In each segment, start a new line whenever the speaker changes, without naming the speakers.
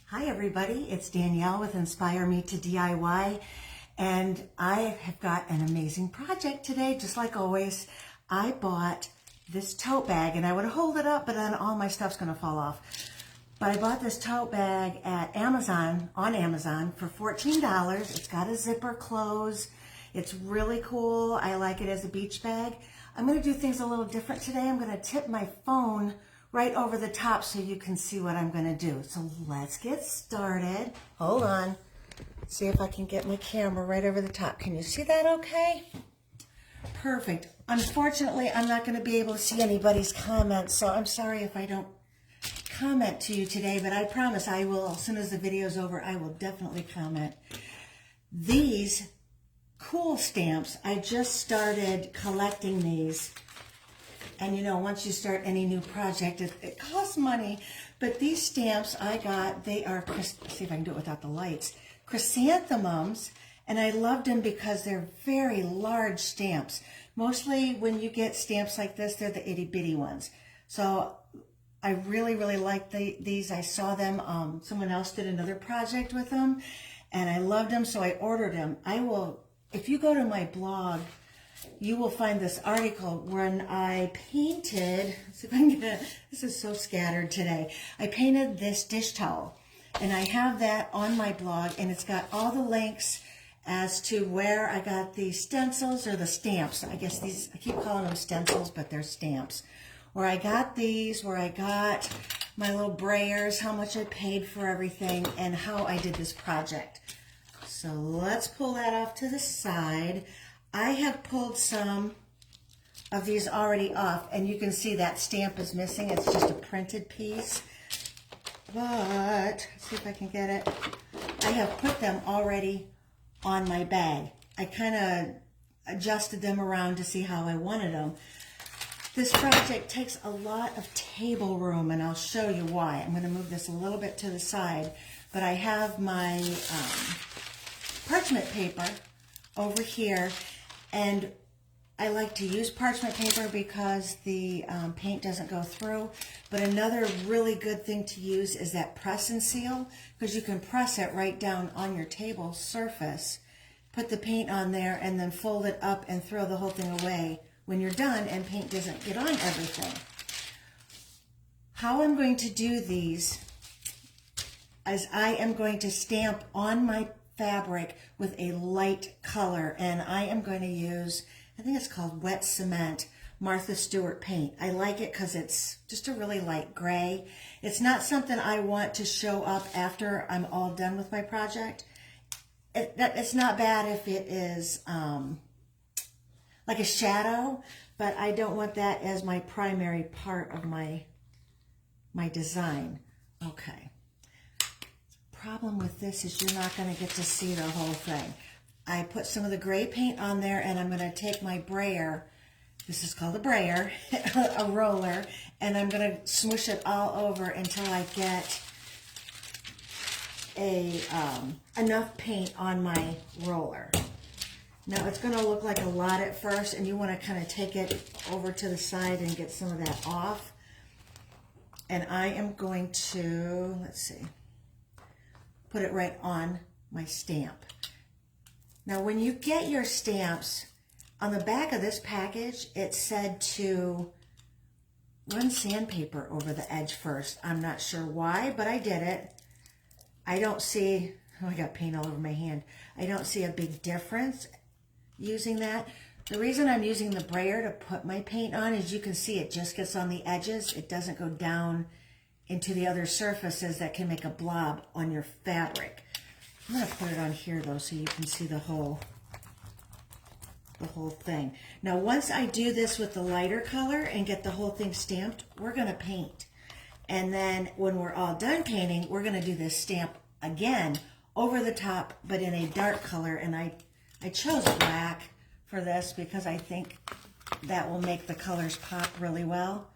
Hi everybody, it's Danielle with Inspire Me to DIY, and I have got an amazing project today. Just like always, I bought this tote bag, and I would hold it up, but then all my stuff's gonna fall off. But I bought this tote bag at Amazon, on Amazon, for $14. It's got a zipper close. It's really cool. I like it as a beach bag. I'm gonna do things a little different today. I'm gonna tip my phone right over the top so you can see what I'm gonna do. So let's get started. Hold on. See if I can get my camera right over the top. Can you see that okay? Perfect. Unfortunately, I'm not gonna be able to see anybody's comments, so I'm sorry if I don't comment to you today, but I promise I will. As soon as the video's over, I will definitely comment. These cool stamps, I just started collecting these. And you know, once you start any new project, it costs money. But these stamps I got, they are, let's see if I can do it without the lights, chrysanthemums. And I loved them because they're very large stamps. Mostly when you get stamps like this, they're the itty bitty ones. So I really, really like these. I saw them, someone else did another project with them, and I loved them, so I ordered them. I will, if you go to my blog, you will find this article when I painted, let's see if I can get it, this is so scattered today. I painted this dish towel, and I have that on my blog, and it's got all the links as to where I got the stencils or the stamps. I guess these, I keep calling them stencils, but they're stamps. Where I got these, where I got my little brayers, how much I paid for everything, and how I did this project. So let's pull that off to the side. I have pulled some of these already off, and you can see that stamp is missing. It's just a printed piece. But, let's see if I can get it. I have put them already on my bag. I kind of adjusted them around to see how I wanted them. This project takes a lot of table room, and I'll show you why. I'm going to move this a little bit to the side, but I have my parchment paper over here, and I like to use parchment paper because the paint doesn't go through. But another really good thing to use is that press and seal, because you can press it right down on your table surface, put the paint on there, and then fold it up and throw the whole thing away when you're done, and paint doesn't get on everything. How I'm going to do these is I am going to stamp on my fabric with a light color, and I am going to use, I think it's called Wet Cement Martha Stewart paint. I like it because it's just a really light gray. It's not something I want to show up after I'm all done with my project. It's not bad if it is like a shadow, but I don't want that as my primary part of my design. Okay. Problem with this is you're not going to get to see the whole thing. I put some of the gray paint on there, and I'm going to take my brayer, this is called a brayer, a roller, and I'm going to smoosh it all over until I get enough paint on my roller. Now it's going to look like a lot at first, and you want to kind of take it over to the side and get some of that off. And I am going to, let's see, put it right on my stamp. Now when you get your stamps, on the back of this package, it said to run sandpaper over the edge first. I'm not sure why, but I did it. I don't see, oh, I got paint all over my hand. I don't see a big difference using that. The reason I'm using the brayer to put my paint on is you can see it just gets on the edges. It doesn't go down into the other surfaces that can make a blob on your fabric. I'm going to put it on here though so you can see the whole thing. Now once I do this with the lighter color and get the whole thing stamped, we're going to paint. And then when we're all done painting, we're going to do this stamp again over the top, but in a dark color. And I chose black for this because I think that will make the colors pop really well.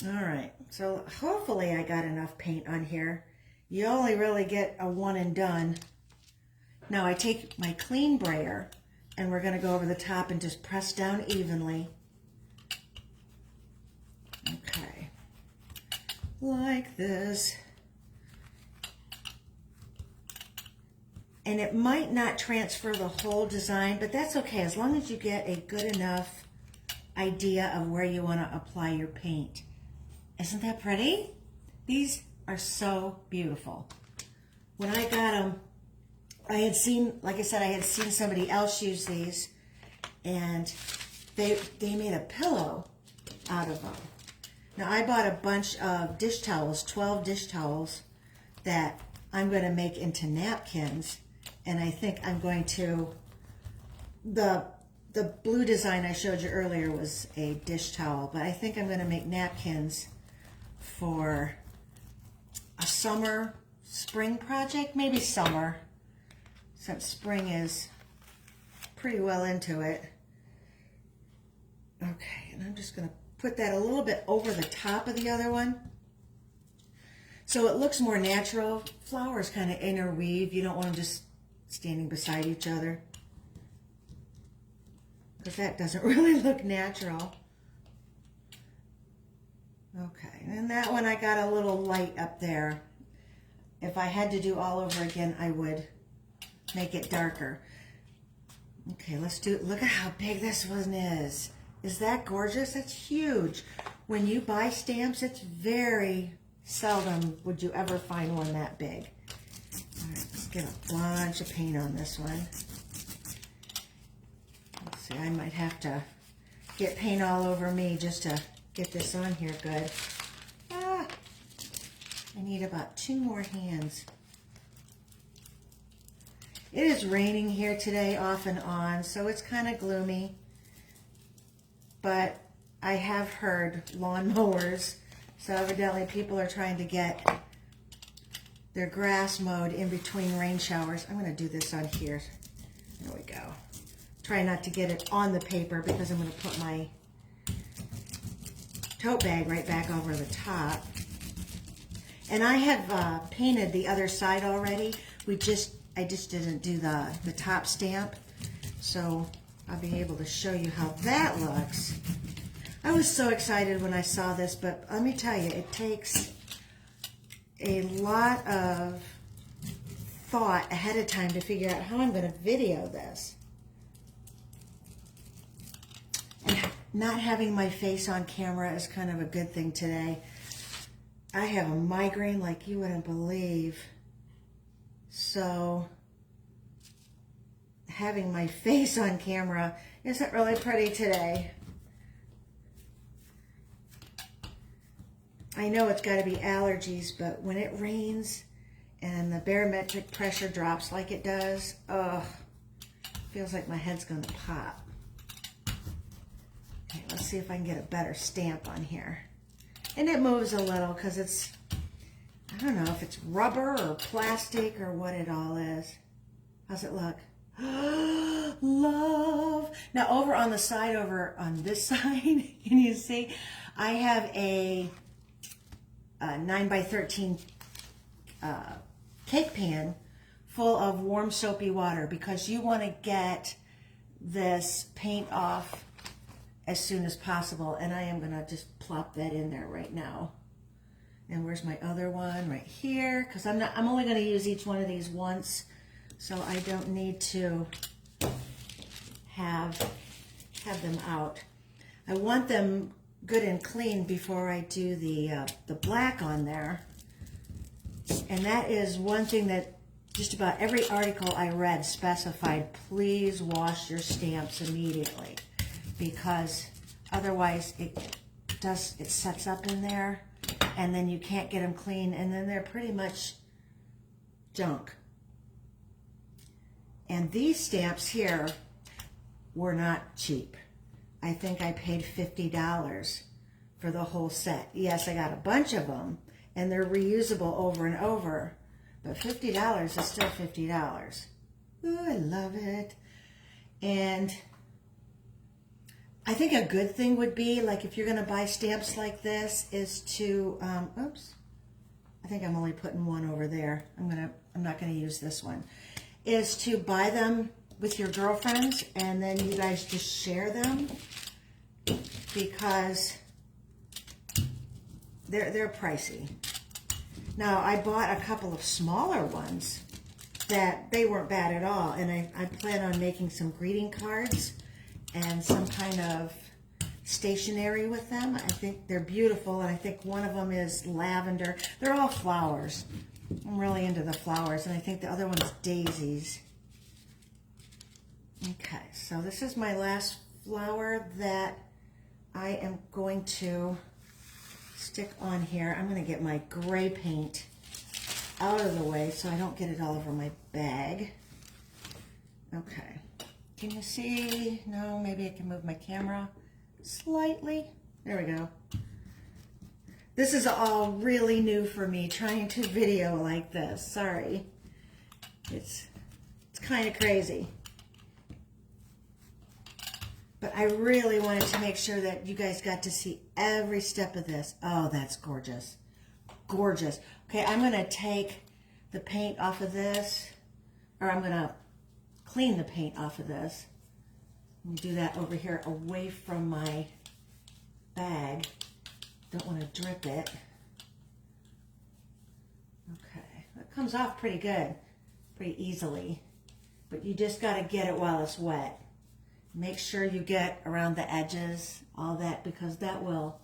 All right, so hopefully I got enough paint on here. You only really get a one and done. Now I take my clean brayer, and we're going to go over the top and just press down evenly. Okay, like this. And it might not transfer the whole design, but that's okay as long as you get a good enough idea of where you want to apply your paint. Isn't that pretty? These are so beautiful. When I got them, I had seen, like I said, I had seen somebody else use these, and they made a pillow out of them. Now I bought a bunch of dish towels, 12 dish towels, that I'm going to make into napkins, and I think I'm going to, the blue design I showed you earlier was a dish towel, but I think I'm going to make napkins for a summer, spring project, maybe summer, since spring is pretty well into it. Okay, and I'm just going to put that a little bit over the top of the other one so it looks more natural. Flowers kind of interweave. You don't want them just standing beside each other, because that doesn't really look natural. Okay, and that one I got a little light up there. If I had to do all over again, I would make it darker. Okay, let's do it. Look at how big this one is. Is that gorgeous? That's huge. When you buy stamps, it's very seldom would you ever find one that big. All right, let's get a bunch of paint on this one. Let's see, I might have to get paint all over me just to get this on here good. Ah, I need about 2 more hands. It is raining here today off and on, so it's kind of gloomy. But I have heard lawnmowers, so evidently people are trying to get their grass mowed in between rain showers. I'm going to do this on here. There we go. Try not to get it on the paper because I'm going to put my tote bag right back over the top. And I have painted the other side already. I just didn't do the top stamp, so I'll be able to show you how that looks. I was so excited when I saw this, but let me tell you, it takes a lot of thought ahead of time to figure out how I'm going to video this. And not having my face on camera is kind of a good thing today. I have a migraine like you wouldn't believe. So having my face on camera isn't really pretty today. I know it's got to be allergies, but when it rains and the barometric pressure drops like it does, ugh, feels like my head's going to pop. Okay, let's see if I can get a better stamp on here. And it moves a little because it's, I don't know if it's rubber or plastic or what it all is. How's it look? Love. Now over on the side, over on this side, can you see? I have a 9x13 cake pan full of warm soapy water because you want to get this paint off as soon as possible. And I am going to just plop that in there right now. And where's my other one? Right here, because I'm only going to use each one of these once, so I don't need to have them out. I want them good and clean before I do the black on there. And that is one thing that just about every article I read specified, please wash your stamps immediately, because otherwise it sets up in there and then you can't get them clean, and then they're pretty much junk. And these stamps here were not cheap. I think I paid $50 for the whole set. Yes, I got a bunch of them, and they're reusable over and over, but $50 is still $50. Ooh, I love it. And I think a good thing would be, like, if you're going to buy stamps like this, is to, oops, I think I'm only putting one over there. I'm not going to use this one. Is to buy them with your girlfriends, and then you guys just share them, because they're pricey. Now, I bought a couple of smaller ones that they weren't bad at all. And I plan on making some greeting cards and some kind of stationery with them. I think they're beautiful, and I think one of them is lavender. They're all flowers. I'm really into the flowers, and I think the other one's daisies. Okay, so this is my last flower that I am going to stick on here. I'm going to get my gray paint out of the way so I don't get it all over my bag. Okay, can you see? No, maybe I can move my camera slightly. There we go. This is all really new for me, trying to video like this. Sorry. It's kind of crazy. But I really wanted to make sure that you guys got to see every step of this. Oh, that's gorgeous. Gorgeous. Okay, I'm going to take the paint off of this, or I'm going to clean the paint off of this. And do that over here away from my bag. Don't want to drip it. Okay, that comes off pretty good, pretty easily. But you just got to get it while it's wet. Make sure you get around the edges, all that, because that will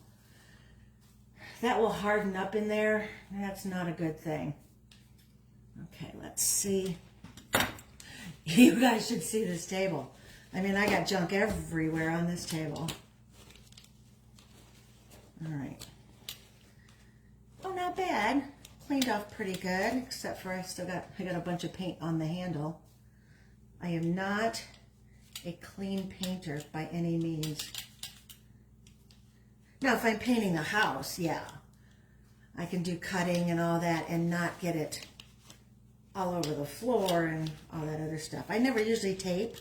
harden up in there. That's not a good thing. Okay, let's see. You guys should see this table. I mean, I got junk everywhere on this table. All right. Oh, not bad. Cleaned off pretty good, except for I got a bunch of paint on the handle. I am not a clean painter by any means. Now, if I'm painting a house, yeah, I can do cutting and all that and not get it all over the floor and all that other stuff. I never usually tape.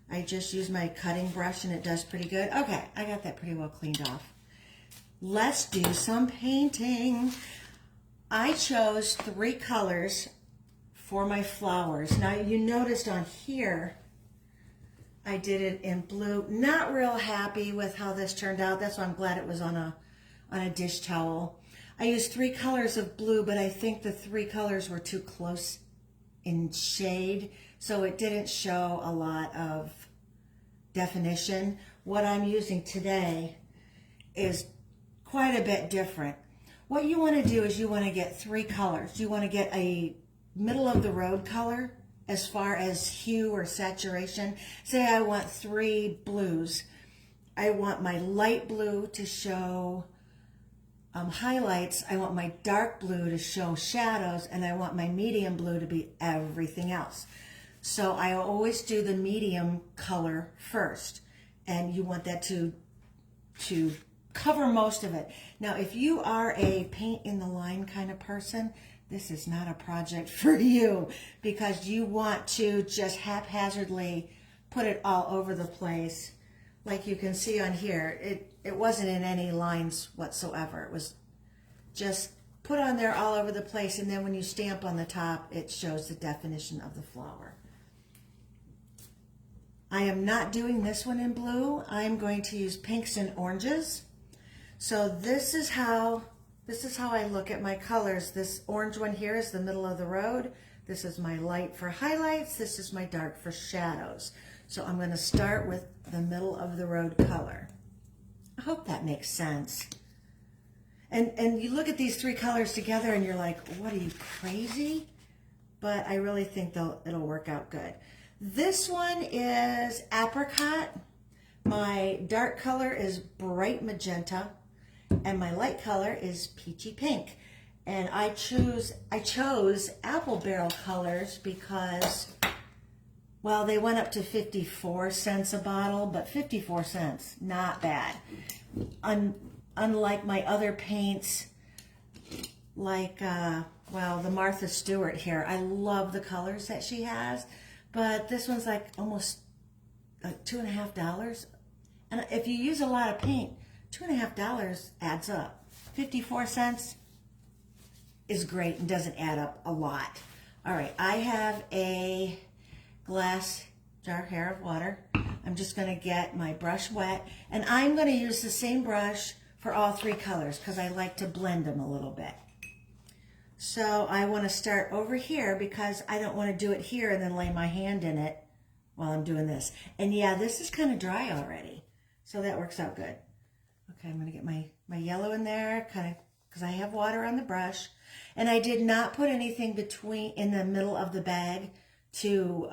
I just use my cutting brush and it does pretty good. Okay, I got that pretty well cleaned off. Let's do some painting. I chose 3 colors for my flowers. Now, you noticed on here, I did it in blue. Not real happy with how this turned out. That's why I'm glad it was on a dish towel. I used 3 colors of blue, but I think the 3 colors were too close in shade, so it didn't show a lot of definition. What I'm using today is quite a bit different. What you want to do is you want to get 3 colors. You want to get a middle of the road color as far as hue or saturation. Say I want 3 blues. I want my light blue to show highlights. I want my dark blue to show shadows, and I want my medium blue to be everything else. So I always do the medium color first, and you want that to cover most of it. Now, if you are a paint in the line kind of person, this is not a project for you, because you want to just haphazardly put it all over the place. Like you can see on here, it wasn't in any lines whatsoever. It was just put on there all over the place, and then when you stamp on the top, it shows the definition of the flower. I am not doing this one in blue. I'm going to use pinks and oranges. So this is how I look at my colors. This orange one here is the middle of the road. This is my light for highlights. This is my dark for shadows. So I'm going to start with the middle of the road color. I hope that makes sense. And you look at these 3 colors together and you're like, what are you, crazy? But I really think it'll work out good. This one is apricot. My dark color is bright magenta, and my light color is peachy pink. And I chose apple barrel colors because, well, they went up to 54 cents a bottle, but 54 cents, not bad. Unlike my other paints, like, well, the Martha Stewart here, I love the colors that she has, but this one's like almost $2.50. And if you use a lot of paint, $2.50 adds up. 54 cents is great and doesn't add up a lot. All right, I have a glass jar here of water. I'm just going to get my brush wet, and I'm going to use the same brush for all 3 colors because I like to blend them a little bit. So I want to start over here because I don't want to do it here and then lay my hand in it while I'm doing this. And yeah, this is kind of dry already. So that works out good. Okay, I'm going to get my yellow in there, kind of, because I have water on the brush. And I did not put anything in the middle of the bag to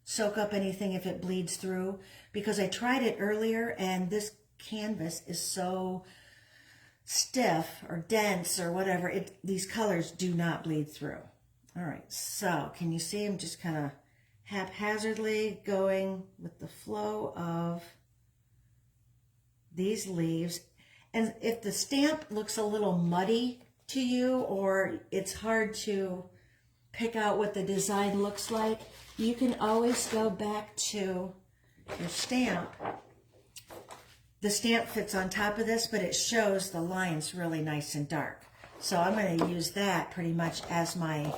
soak up anything if it bleeds through, because I tried it earlier and this canvas is so stiff or dense or whatever. These colors do not bleed through. All right, so can you see I'm just kind of haphazardly going with the flow of these leaves. And if the stamp looks a little muddy to you, or it's hard to pick out what the design looks like, you can always go back to your stamp. The stamp fits on top of this, but it shows the lines really nice and dark. So I'm going to use that pretty much as my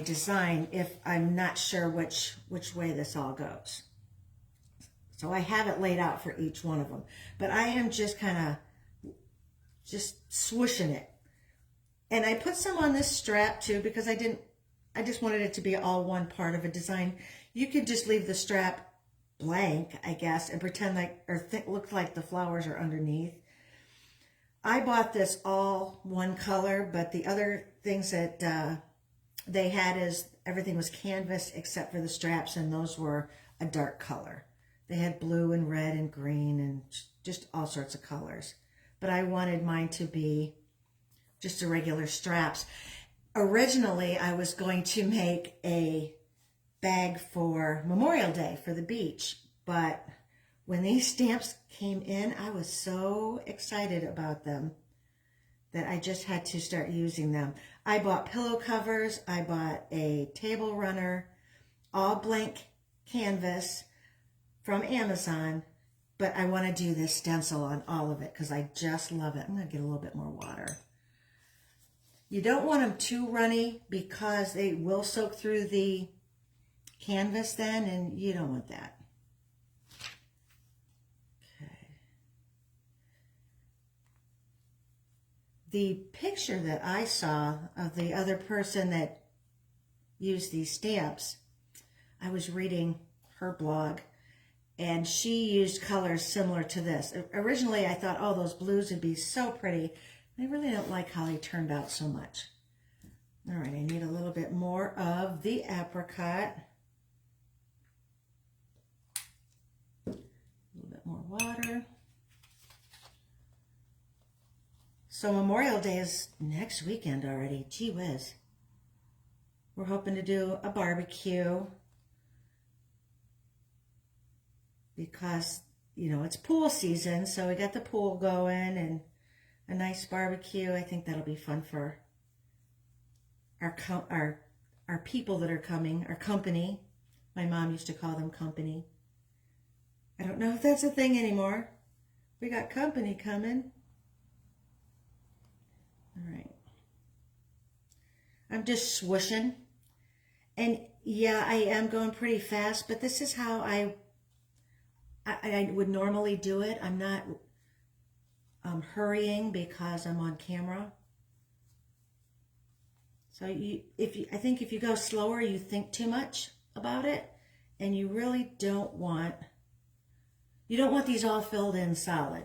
design if I'm not sure which way this all goes. So I have it laid out for each one of them, but I am just kind of just swooshing it. And I put some on this strap too, because I just wanted it to be all one part of a design. You could just leave the strap blank, I guess, and pretend like, or look like the flowers are underneath. I bought this all one color, but the other things that they had is everything was canvas except for the straps, and those were a dark color. They had blue and red and green and just all sorts of colors. But I wanted mine to be just a regular straps. Originally, I was going to make a bag for Memorial Day for the beach, but when these stamps came in, I was so excited about them that I just had to start using them. I bought pillow covers, I bought a table runner, all blank canvas from Amazon, but I want to do this stencil on all of it because I just love it. I'm going to get a little bit more water. You don't want them too runny because they will soak through the canvas then, and you don't want that. Okay. The picture that I saw of the other person that used these stamps, I was reading her blog, and she used colors similar to this. Originally, I thought, oh, those blues would be so pretty. I really don't like how they turned out so much. All right, I need a little bit more of the apricot. A little bit more water. So Memorial Day is next weekend already. Gee whiz. We're hoping to do a barbecue because, you know, it's pool season, so we got the pool going and a nice barbecue. I think that'll be fun for our people that are coming, our company. My mom used to call them company. I don't know if that's a thing anymore. We got company coming. All right. I'm just swooshing. And yeah, I am going pretty fast, but this is how I would normally do it. I'm not hurrying because I'm on camera. So I think if you go slower, you think too much about it, and you really don't want these all filled in solid,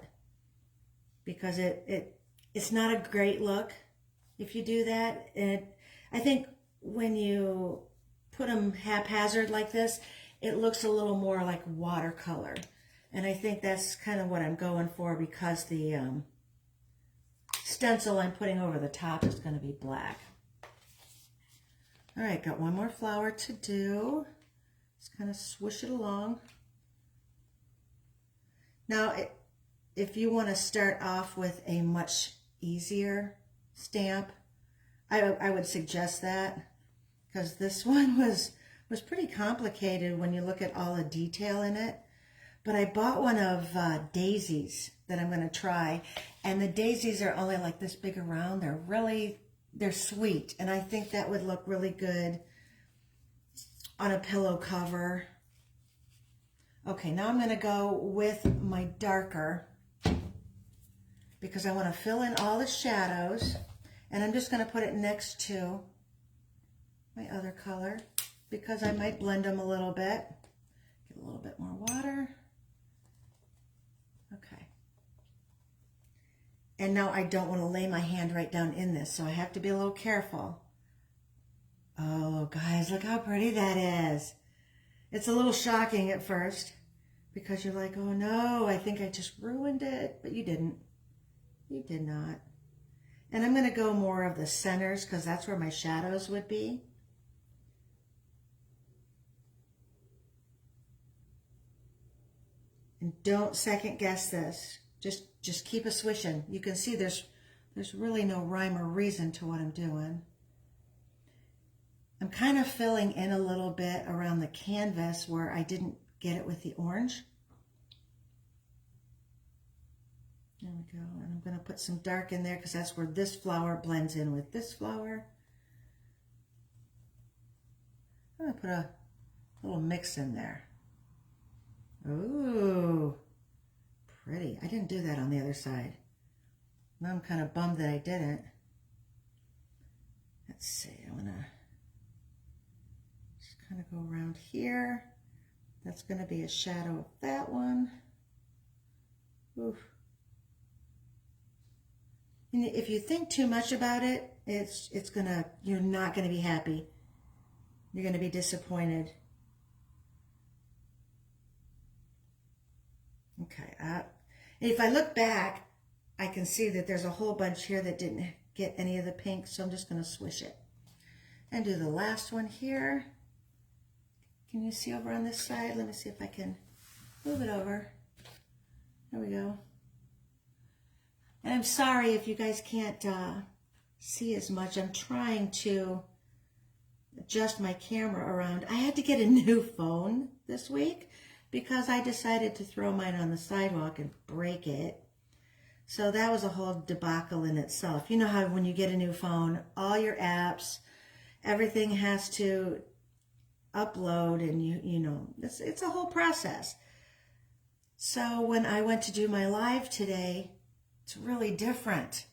because it's not a great look if you do that. And I think when you put them haphazard like this, it looks a little more like watercolor. And I think that's kind of what I'm going for, because the stencil I'm putting over the top is going to be black. All right, got one more flower to do. Just kind of swoosh it along. Now, if you want to start off with a much easier stamp, I would suggest that, because this one was pretty complicated when you look at all the detail in it. But I bought one of daisies that I'm going to try, and the daisies are only like this big around. They're sweet, and I think that would look really good on a pillow cover. Okay, now I'm going to go with my darker, because I want to fill in all the shadows, And I'm just going to put it next to my other color because I might blend them a little bit. Get a little bit more water. Okay. And now I don't want to lay my hand right down in this, so I have to be a little careful. Oh, guys, look how pretty that is. It's a little shocking at first because you're like, oh no, I think I just ruined it, but you didn't. You did not. And I'm going to go more of the centers because that's where my shadows would be. And don't second guess this. Just keep a swishing. You can see there's really no rhyme or reason to what I'm doing. I'm kind of filling in a little bit around the canvas where I didn't get it with the orange. There we go. And I'm going to put some dark in there because that's where this flower blends in with this flower. I'm going to put a little mix in there. Ooh, pretty. I didn't do that on the other side. Now I'm kind of bummed that I didn't. Let's see. I'm going to just kind of go around here. That's going to be a shadow of that one. Oof. And if you think too much about it, you're not going to be happy. You're going to be disappointed. Okay, if I look back, I can see that there's a whole bunch here that didn't get any of the pink, so I'm just going to swish it. And do the last one here. Can you see over on this side? Let me see if I can move it over. There we go. And I'm sorry if you guys can't see as much. I'm trying to adjust my camera around. I had to get a new phone this week because I decided to throw mine on the sidewalk and break it. So that was a whole debacle in itself. You know how when you get a new phone, all your apps, everything has to upload, and you know, it's a whole process. So when I went to do my live today, it's really different.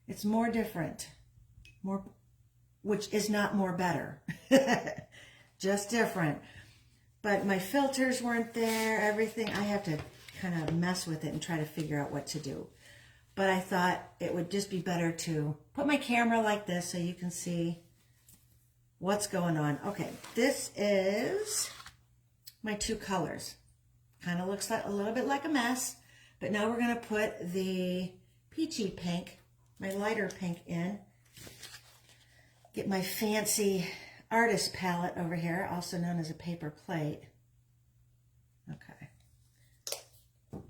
It's more different. Which is not more better. Just different. But my filters weren't there, everything. I have to kind of mess with it and try to figure out what to do. But I thought it would just be better to put my camera like this so you can see what's going on. Okay, this is my two colors. Kind of looks like a little bit like a mess, but now we're going to put the peachy pink, my lighter pink in. Get my fancy artist palette over here, also known as a paper plate. Okay. There's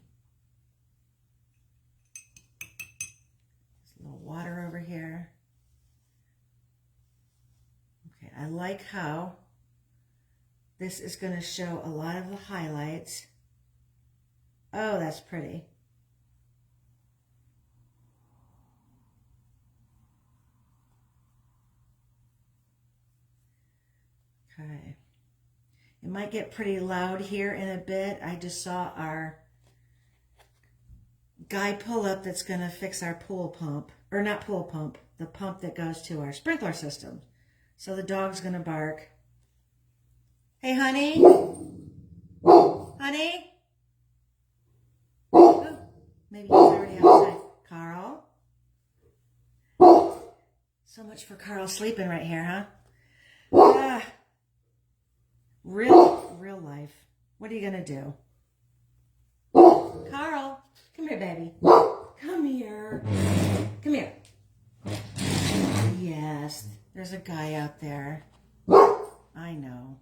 a little water over here. Okay, I like how this is going to show a lot of the highlights. Oh, that's pretty. Okay. It might get pretty loud here in a bit. I just saw our guy pull up that's going to fix our pool pump. Or not pool pump, the pump that goes to our sprinkler system. So the dog's going to bark. Hey, honey? Honey? Oh, maybe he's already outside. Carl? So much for Carl sleeping right here, huh? Ah. Real life. What are you going to do? Carl, come here, baby. Come here. Come here. Yes, there's a guy out there. I know.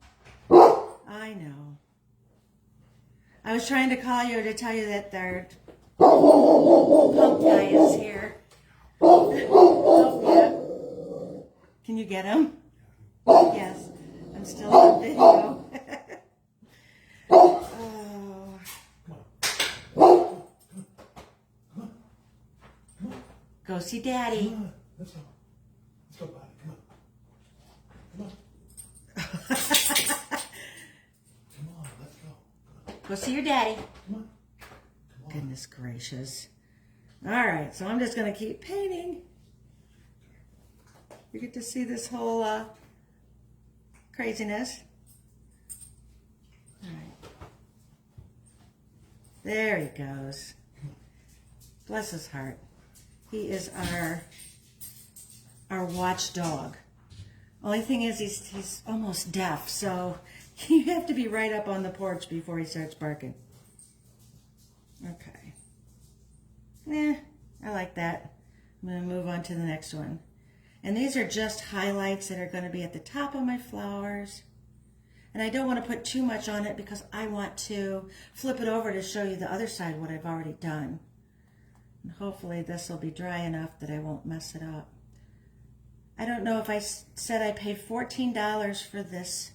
I know. I was trying to call you to tell you that their pump guy is here. Oh, yeah. Can you get him? Yes. I'm still on video. Oh. Go see Daddy.
Come on. Let's go. Let's go, buddy. Come on. Come on, let's go.
Go see your daddy.
Come on. Come on.
Goodness gracious. All right, so I'm just going to keep painting. You get to see this whole craziness. All right. There he goes. Bless his heart. He is our watchdog. Only thing is he's almost deaf, so you have to be right up on the porch before he starts barking. Okay. I like that. I'm going to move on to the next one. And these are just highlights that are going to be at the top of my flowers. And I don't want to put too much on it because I want to flip it over to show you the other side, what I've already done. And hopefully this will be dry enough that I won't mess it up. I don't know if I said I paid $14 for this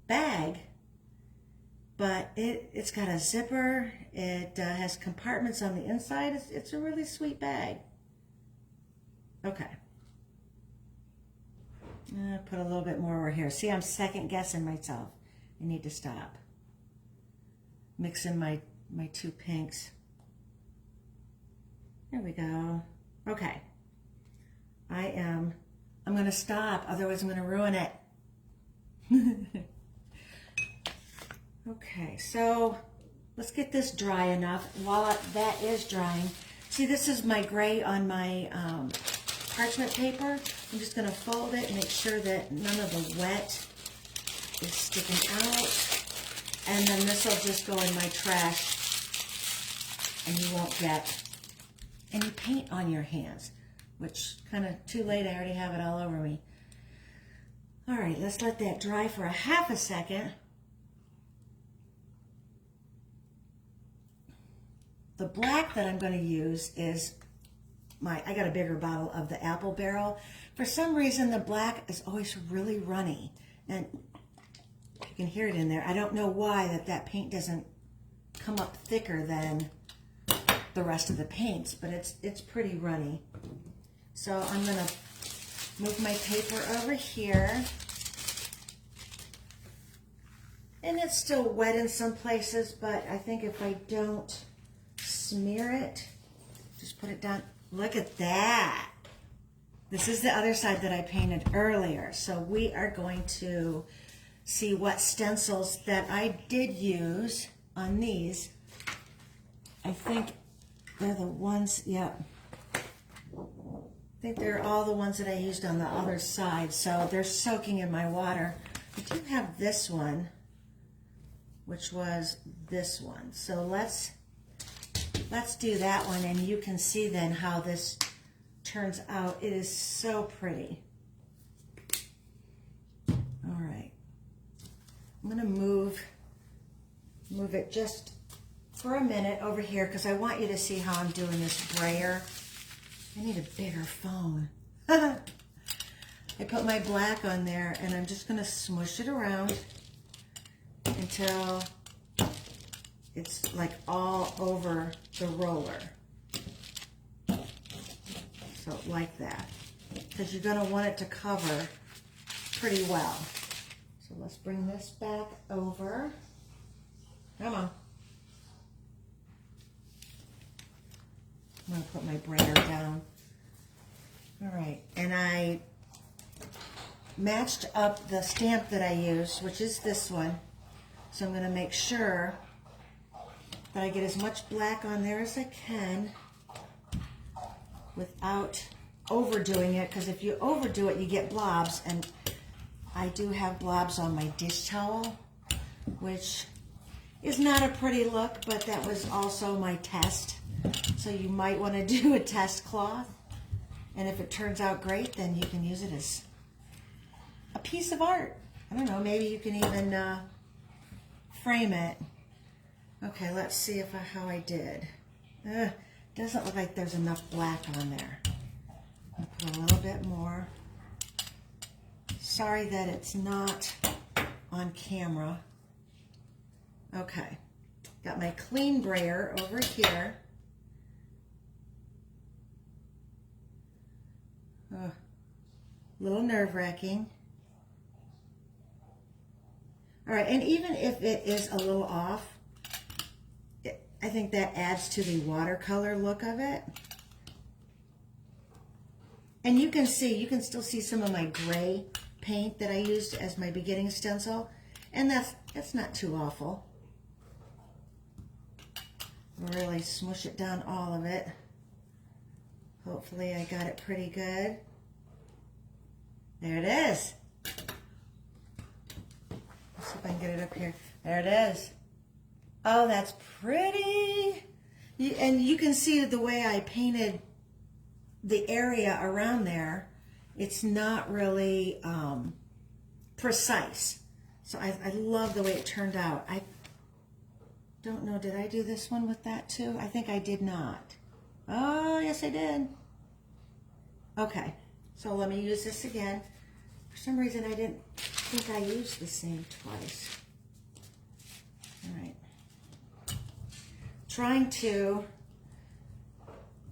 bag, but it's got a zipper. It has compartments on the inside. It's a really sweet bag. Okay. Put a little bit more over here. See, I'm second guessing myself. I need to stop. Mixing my two pinks. There we go. Okay. I'm going to stop, otherwise I'm going to ruin it. Okay, so let's get this dry enough. While that is drying, see, this is my gray on my parchment paper. I'm just going to fold it and make sure that none of the wet is sticking out. And then this will just go in my trash and you won't get any paint on your hands, which kind of too late. I already have it all over me. All right, let's let that dry for a half a second. The black that I'm going to use is I got a bigger bottle of the apple barrel. For some reason, the black is always really runny. And you can hear it in there. I don't know why that paint doesn't come up thicker than the rest of the paints, but it's pretty runny. So I'm going to move my paper over here. And it's still wet in some places, but I think if I don't smear it, just put it down. Look at that. This is the other side that I painted earlier. So we are going to see what stencils that I did use on these. I think they're the ones, yeah. I think they're all the ones that I used on the other side. So they're soaking in my water. I do have this one, which was this one. So let's do that one, and you can see then how this turns out. It is so pretty. All right. I'm going to move it just for a minute over here because I want you to see how I'm doing this brayer. I need a bigger phone. I put my black on there, and I'm just going to smush it around until it's like all over the roller. So like that, because you're going to want it to cover pretty well. So let's bring this back over. Come on. I'm going to put my brayer down. All right, and I matched up the stamp that I used, which is this one. So I'm going to make sure that I get as much black on there as I can without overdoing it, because if you overdo it, you get blobs, and I do have blobs on my dish towel, which is not a pretty look, but that was also my test. So you might want to do a test cloth, and if it turns out great, then you can use it as a piece of art. I don't know, maybe you can even frame it. Okay, let's see how I did. Doesn't look like there's enough black on there. I'll put a little bit more. Sorry that it's not on camera. Okay, got my clean brayer over here. A little nerve-wracking. All right, and even if it is a little off, I think that adds to the watercolor look of it. And you can still see some of my gray paint that I used as my beginning stencil. And that's not too awful. Really smush it down, all of it. Hopefully I got it pretty good. There it is. Let's see if I can get it up here. There it is. Oh, that's pretty. And you can see the way I painted the area around there. It's not really precise. So I love the way it turned out. I don't know, did I do this one with that too? I think I did not. Oh, yes I did. Okay, so let me use this again. For some reason I didn't think I used the same twice. All right. Trying to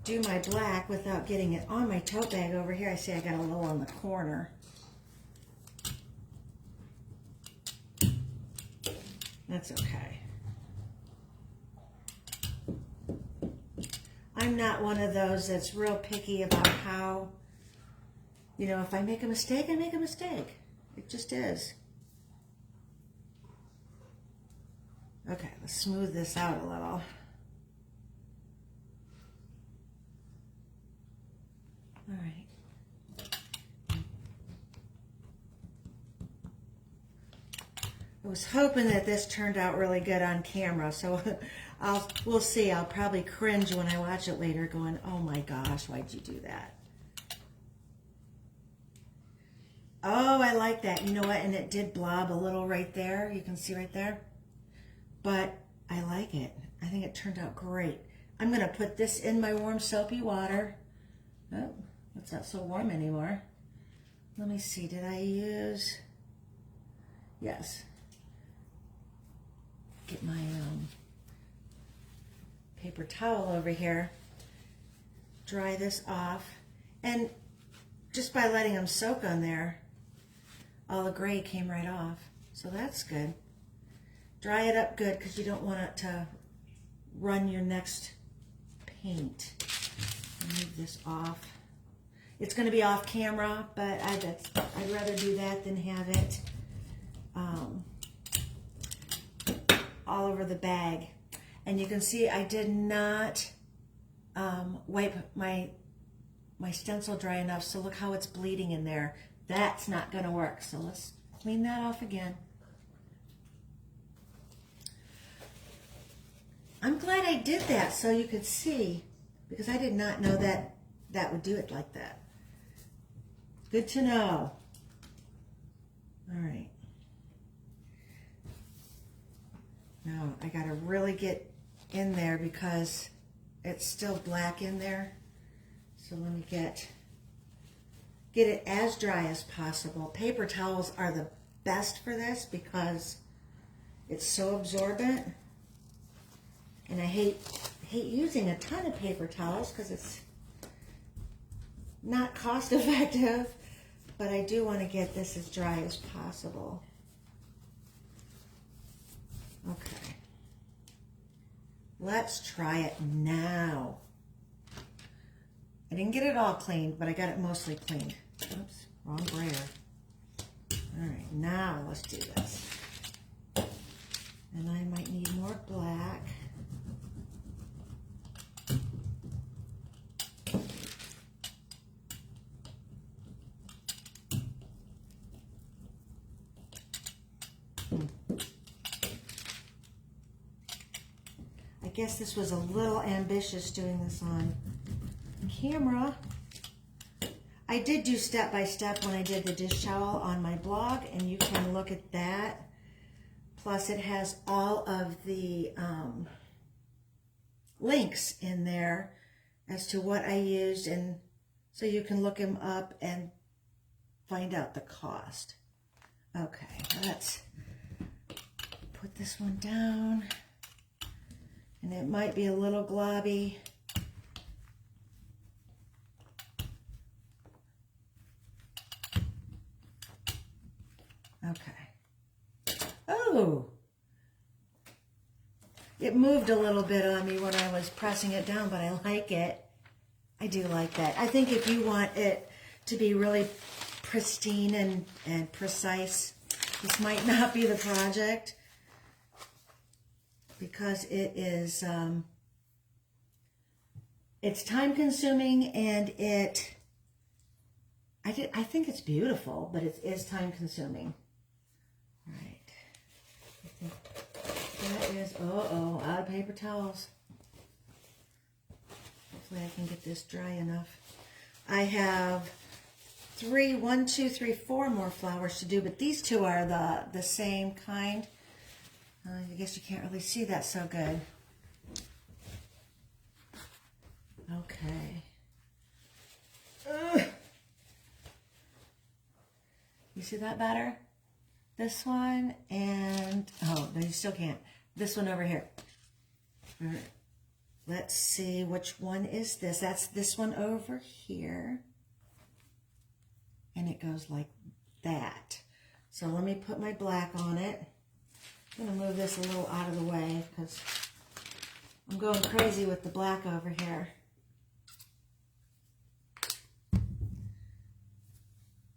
do my black without getting it on my tote bag over here. I see I got a little on the corner. That's okay. I'm not one of those that's real picky about how, you know, if I make a mistake, I make a mistake. It just is. Okay, let's smooth this out a little. All right. I was hoping that this turned out really good on camera, so we'll see. I'll probably cringe when I watch it later going, oh my gosh, why'd you do that? Oh, I like that. You know what? And it did blob a little right there. You can see right there. But I like it. I think it turned out great. I'm going to put this in my warm soapy water. Oh, it's not so warm anymore. Let me see. Did I use... Yes. Get my paper towel over here. Dry this off. And just by letting them soak on there, all the gray came right off. So that's good. Dry it up good because you don't want it to run your next paint. Move this off. It's going to be off camera, but I'd rather do that than have it all over the bag. And you can see I did not wipe my stencil dry enough, so look how it's bleeding in there. That's not going to work, so let's clean that off again. I'm glad I did that so you could see, because I did not know that that would do it like that. Good to know. All right. Now I got to really get in there because it's still black in there. So let me get it as dry as possible. Paper towels are the best for this because it's so absorbent. And I hate using a ton of paper towels because it's not cost effective, but I do want to get this as dry as possible. Okay. Let's try it now. I didn't get it all cleaned, but I got it mostly cleaned. Oops, wrong brayer. All right, now let's do this. And I might need more black. I guess this was a little ambitious doing this on camera. I did do step by step when I did the dish towel on my blog, and you can look at that. Plus it has all of the links in there as to what I used, and so you can look them up and find out the cost. Okay, let's put this one down. And it might be a little globby. Okay. Oh! It moved a little bit on me when I was pressing it down, but I like it. I do like that. I think if you want it to be really pristine and precise, this might not be the project because it is, it's time consuming and I think it's beautiful, but it is time consuming. All right. I think that is, out of paper towels. Hopefully I can get this dry enough. I have 4 more flowers to do, but these two are the same kind. I guess you can't really see that so good. Okay. Ugh. You see that better? This one and, oh, no, you still can't. This one over here. All right. Let's see, which one is this? That's this one over here. And it goes like that. So let me put my black on it. I'm going to move this a little out of the way because I'm going crazy with the black over here.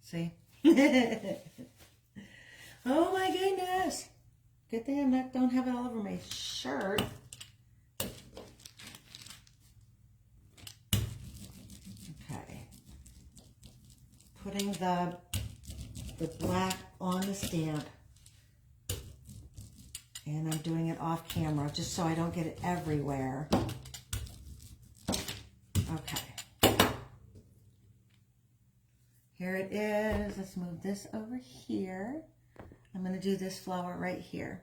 See? Oh my goodness. Good thing I don't have it all over my shirt. Okay. Putting the black on the stamp. And I'm doing it off camera just so I don't get it everywhere. Okay. Here it is. Let's move this over here. I'm going to do this flower right here.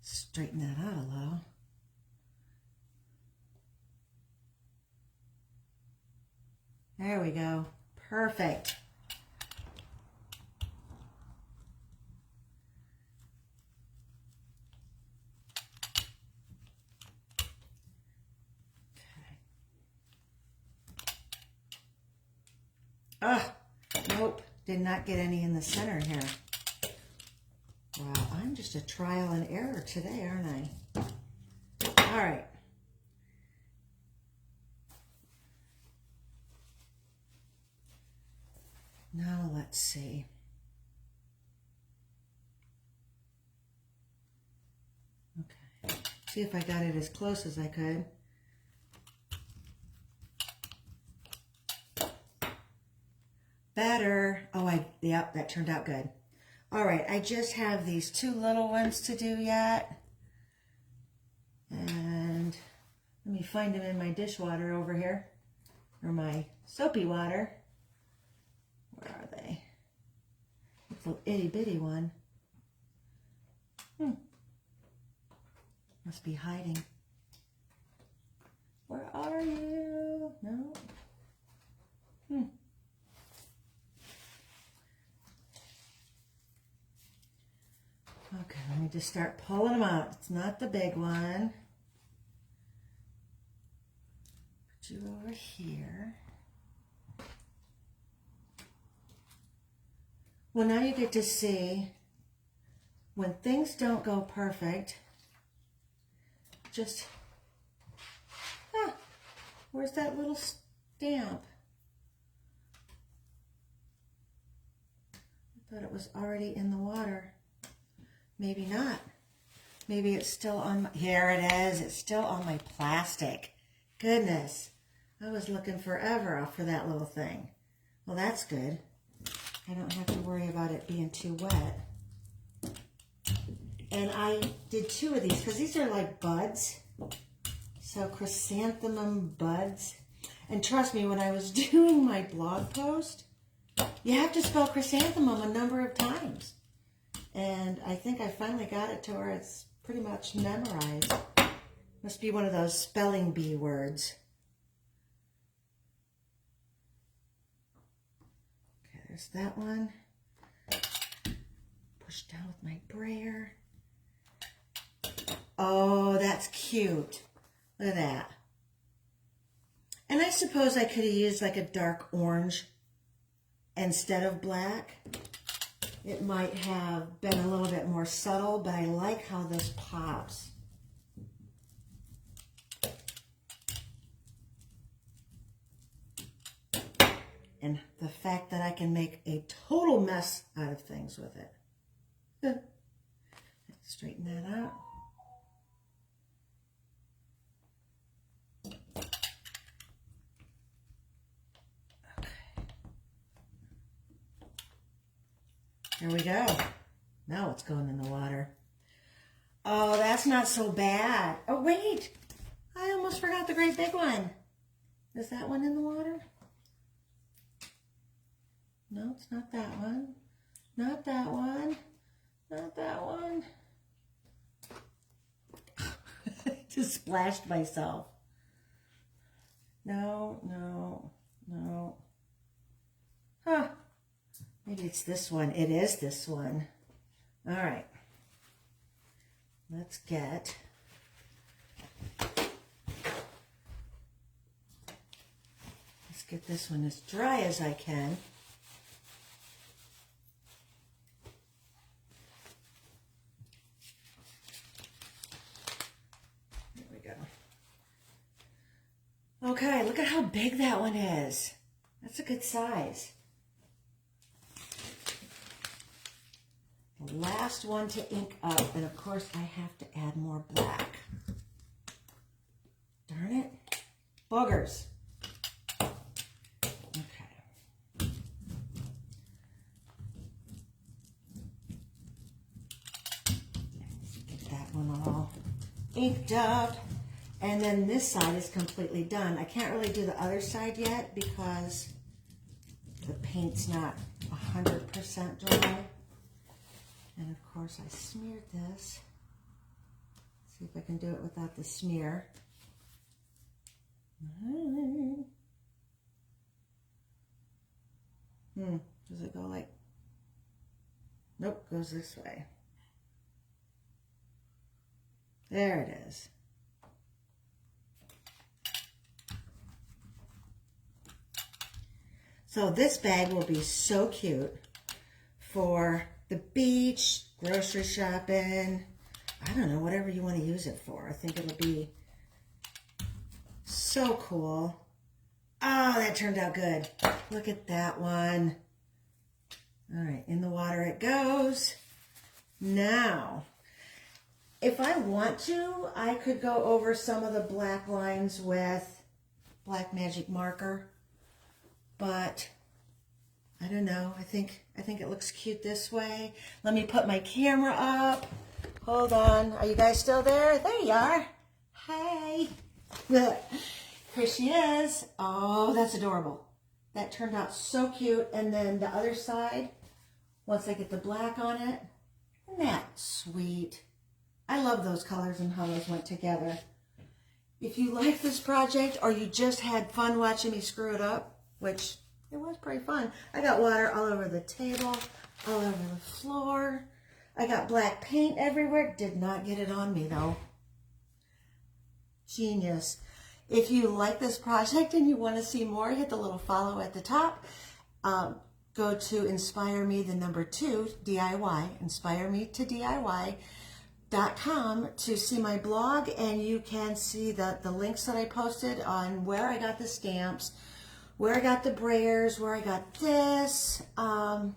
Straighten that out a little. There we go. Perfect. Oh, nope, did not get any in the center here. Wow, I'm just a trial and error today, aren't I? All right. Now let's see. Okay, see if I got it as close as I could. Better. Oh, yep, that turned out good. All right, I just have these 2 little ones to do yet. And let me find them in my dishwater over here, or my soapy water. Where are they? It's a itty bitty one. Must be hiding. Where are you? No. Okay, let me just start pulling them out. It's not the big one. Put you over here. Well, now you get to see when things don't go perfect, just, where's that little stamp? I thought it was already in the water. Maybe not. Maybe it's still on, here it is. It's still on my plastic. Goodness. I was looking forever for that little thing. Well, that's good. I don't have to worry about it being too wet. And I did 2 of these because these are like buds. So chrysanthemum buds. And trust me, when I was doing my blog post, you have to spell chrysanthemum a number of times. And I think I finally got it to where it's pretty much memorized. Must be one of those spelling bee words. Okay, there's that one. Push down with my brayer. Oh, that's cute. Look at that. And I suppose I could have used like a dark orange instead of black. It might have been a little bit more subtle, but I like how this pops. and the fact that I can make a total mess out of things with it. Let's straighten that out. There we go. Now it's going in the water. Oh, that's not so bad. Oh, wait. I almost forgot the great big one. Is that one in the water? No, it's not that one. Not that one. Not that one. Just splashed myself. No, no, no. Huh. Maybe it's this one. It is this one. All right. Let's get this one as dry as I can. There we go. Okay, look at how big that one is. That's a good size. The last one to ink up, and of course I have to add more black. Darn it. Boogers. Okay. Get that one all inked up. And then this side is completely done. I can't really do the other side yet because the paint's not 100% dry. And of course I smeared this. Let's see if I can do it without the smear. Does it go like, nope, goes this way. There it is. So this bag will be so cute for the beach, grocery shopping, I don't know, whatever you want to use it for. I think it'll be so cool. Oh, that turned out good. Look at that one. All right, in the water it goes. Now, if I want to, I could go over some of the black lines with black magic marker, but I don't know. I think it looks cute this way. Let me put my camera up. Hold on. Are you guys still there? There you are. Hey. Here she is. Oh, that's adorable. That turned out so cute. And then the other side, once I get the black on it, isn't that sweet? I love those colors and how those went together. If you like this project or you just had fun watching me screw it up, which it was pretty fun. I got water all over the table, all over the floor. I got black paint everywhere. Did not get it on me though. Genius. If you like this project and you want to see more, hit the little follow at the top. Go to Inspire Me, the number 2, DIY, Inspire Me to DIY.com to see my blog, and you can see the links that I posted on where I got the stamps, where I got the brayers, where I got this, and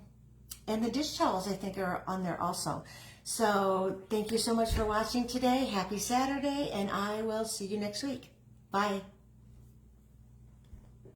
the dish towels I think are on there also. So thank you so much for watching today. Happy Saturday, and I will see you next week. Bye.